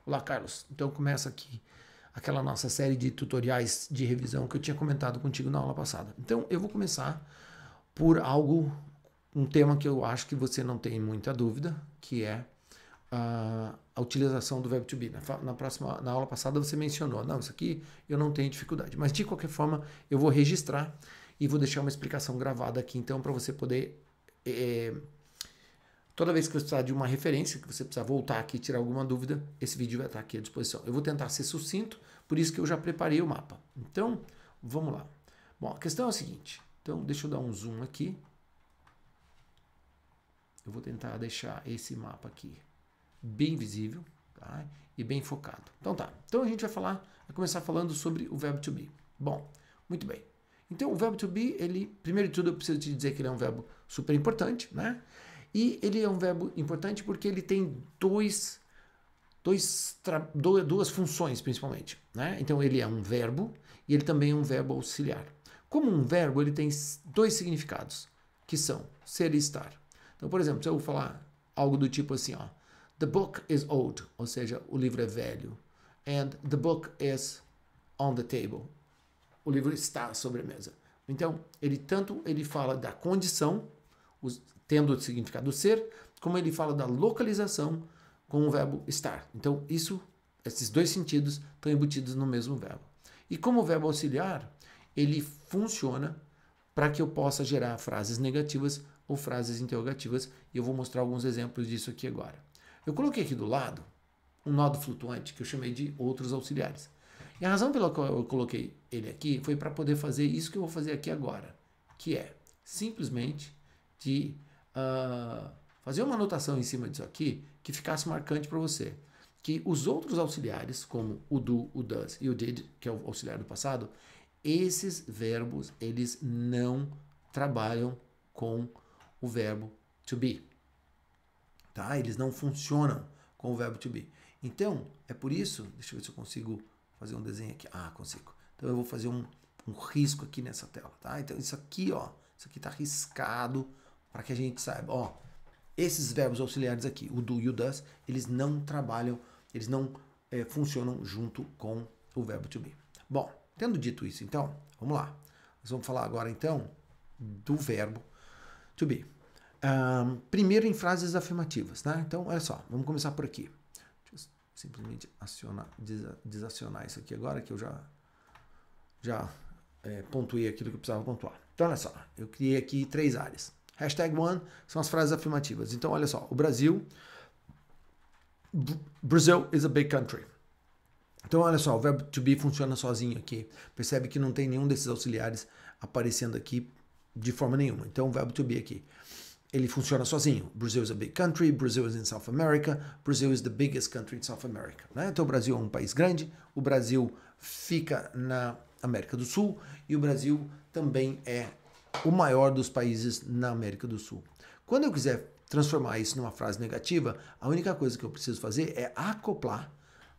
Olá, Carlos. Então começa aqui aquela nossa série de tutoriais de revisão que eu tinha comentado contigo na aula passada. Então eu vou começar por um tema que eu acho que você não tem muita dúvida, que é a utilização do verbo to be. Na aula passada você mencionou, não, isso aqui eu não tenho dificuldade, mas de qualquer forma eu vou registrar e vou deixar uma explicação gravada aqui, então, para você poder toda vez que você precisar de uma referência, que você precisar voltar aqui e tirar alguma dúvida, esse vídeo vai estar aqui à disposição. Eu vou tentar ser sucinto, por isso que eu já preparei o mapa. Então, vamos lá. Bom, a questão é a seguinte. Então, deixa eu dar um zoom aqui. Eu vou tentar deixar esse mapa aqui bem visível, tá? E bem focado. Então tá. Então a gente vai começar falando sobre o verbo to be. Bom, muito bem. Então o verbo to be, primeiro de tudo, eu preciso te dizer que ele é um verbo super importante, né? E ele é um verbo importante porque ele tem duas funções, principalmente, né? Então ele é um verbo e ele também é um verbo auxiliar. Como um verbo, ele tem dois significados, que são ser e estar. Então, por exemplo, se eu falar algo do tipo assim, ó, the book is old, ou seja, o livro é velho, and the book is on the table, o livro está sobre a mesa. Então, ele fala da condição, tendo o significado ser, como ele fala da localização com o verbo estar. Então, esses dois sentidos estão embutidos no mesmo verbo. E como verbo auxiliar, ele funciona para que eu possa gerar frases negativas ou frases interrogativas, e eu vou mostrar alguns exemplos disso aqui agora. Eu coloquei aqui do lado um nodo flutuante que eu chamei de outros auxiliares. E a razão pela qual eu coloquei ele aqui foi para poder fazer isso que eu vou fazer aqui agora, que é simplesmente de fazer uma anotação em cima disso aqui que ficasse marcante para você. Que os outros auxiliares, como o do, o does e o did, que é o auxiliar do passado, esses verbos, eles não trabalham com o verbo to be. Tá? Eles não funcionam com o verbo to be. Então, é por isso, deixa eu ver se eu consigo fazer um desenho aqui. Ah, consigo. Então eu vou fazer um risco aqui nessa tela, tá? Então isso aqui, ó, isso aqui tá riscado para que a gente saiba, ó, esses verbos auxiliares aqui, o do e o does, eles não trabalham, eles não funcionam junto com o verbo to be. Bom, tendo dito isso, então, vamos lá. Nós vamos falar agora, então, do verbo to be. Primeiro em frases afirmativas, né? Então, olha só, vamos começar por aqui. Deixa eu simplesmente desacionar isso aqui agora, que eu já pontuei aquilo que eu precisava pontuar. Então, olha só, eu criei aqui 3 áreas. Hashtag 1 são as frases afirmativas. Então, olha só, Brazil is a big country. Então, olha só, o verbo to be funciona sozinho aqui. Percebe que não tem nenhum desses auxiliares aparecendo aqui de forma nenhuma. Então, o verbo to be aqui, ele funciona sozinho. Brazil is a big country, Brazil is in South America, Brazil is the biggest country in South America. Né? Então, o Brasil é um país grande, o Brasil fica na América do Sul e o Brasil também é o maior dos países na América do Sul. Quando eu quiser transformar isso numa frase negativa, a única coisa que eu preciso fazer é acoplar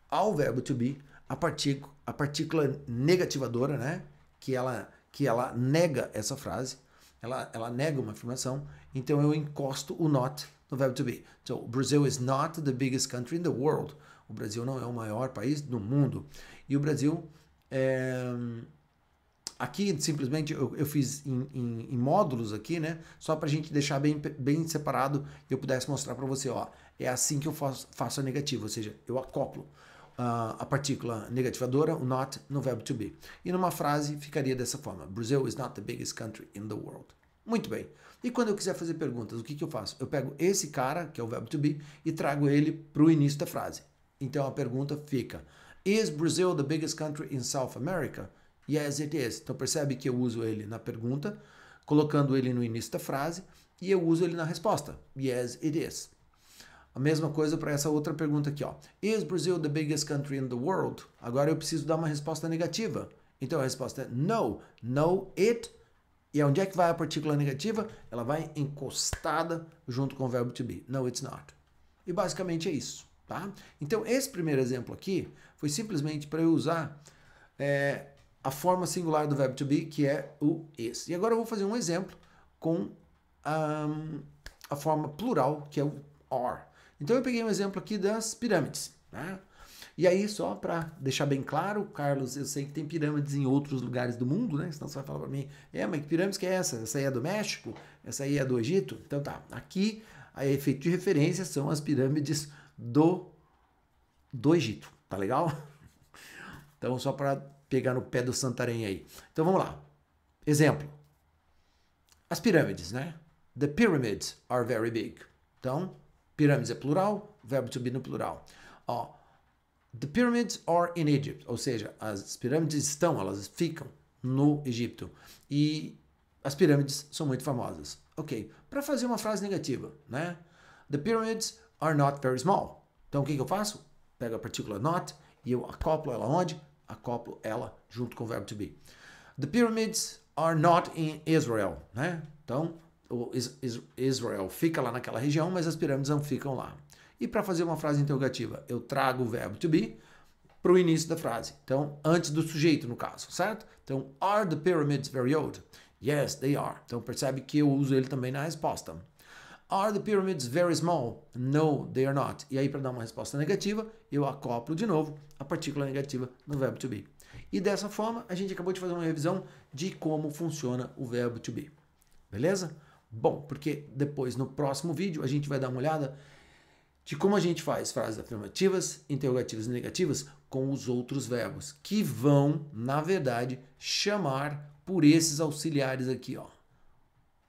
ao verbo to be a partícula negativadora, né? Que ela nega essa frase, ela nega uma afirmação, então eu encosto o not no verbo to be. So, Brazil is not the biggest country in the world. O Brasil não é o maior país do mundo. E o Brasil aqui, simplesmente, eu fiz em módulos aqui, né? Só para a gente deixar bem separado e eu pudesse mostrar para você, ó. É assim que eu faço a negativa, ou seja, eu acoplo a partícula negativadora, o not, no verbo to be. E numa frase ficaria dessa forma. Brazil is not the biggest country in the world. Muito bem. E quando eu quiser fazer perguntas, o que eu faço? Eu pego esse cara, que é o verbo to be, e trago ele para o início da frase. Então a pergunta fica: Is Brazil the biggest country in South America? Yes, it is. Então percebe que eu uso ele na pergunta, colocando ele no início da frase, e eu uso ele na resposta. Yes, it is. A mesma coisa para essa outra pergunta aqui, ó. Is Brazil the biggest country in the world? Agora eu preciso dar uma resposta negativa. Então a resposta é no. No, it. E onde é que vai a partícula negativa? Ela vai encostada junto com o verbo to be. No, it's not. E basicamente é isso, tá? Então esse primeiro exemplo aqui foi simplesmente para eu usar a forma singular do verbo to be, que é o is. E agora eu vou fazer um exemplo com a forma plural, que é o are. Então eu peguei um exemplo aqui das pirâmides, né? E aí, só para deixar bem claro, Carlos, eu sei que tem pirâmides em outros lugares do mundo, né? Senão você vai falar para mim, mas que pirâmide que é essa? Essa aí é do México? Essa aí é do Egito? Então tá, aqui a efeito de referência são as pirâmides do Egito, tá legal? Então, só para pegar no pé do Santarém aí. Então, vamos lá. Exemplo. As pirâmides, né? The pyramids are very big. Então, pirâmides é plural, verbo to be no plural. Ó, the pyramids are in Egypt. Ou seja, as pirâmides elas ficam no Egito. E as pirâmides são muito famosas. Ok. Para fazer uma frase negativa, né? The pyramids are not very small. Então, o que eu faço? Pego a partícula not e eu acoplo ela onde? Acoplo ela junto com o verbo to be. The pyramids are not in Israel, né? Então, Israel fica lá naquela região, mas as pirâmides não ficam lá. E para fazer uma frase interrogativa, eu trago o verbo to be para o início da frase. Então, antes do sujeito, no caso, certo? Então, are the pyramids very old? Yes, they are. Então, percebe que eu uso ele também na resposta. Are the pyramids very small? No, they are not. E aí, para dar uma resposta negativa, eu acoplo de novo a partícula negativa no verbo to be. E dessa forma, a gente acabou de fazer uma revisão de como funciona o verbo to be. Beleza? Bom, porque depois, no próximo vídeo, a gente vai dar uma olhada de como a gente faz frases afirmativas, interrogativas e negativas com os outros verbos, que vão, na verdade, chamar por esses auxiliares aqui, ó.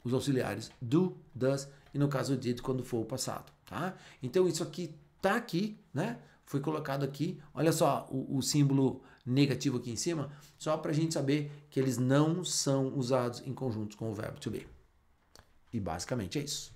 Os auxiliares do, does e, no caso, did, quando for o passado, tá? Então, isso aqui tá aqui, né? Foi colocado aqui. Olha só o símbolo negativo aqui em cima, só para a gente saber que eles não são usados em conjuntos com o verbo to be. E basicamente é isso.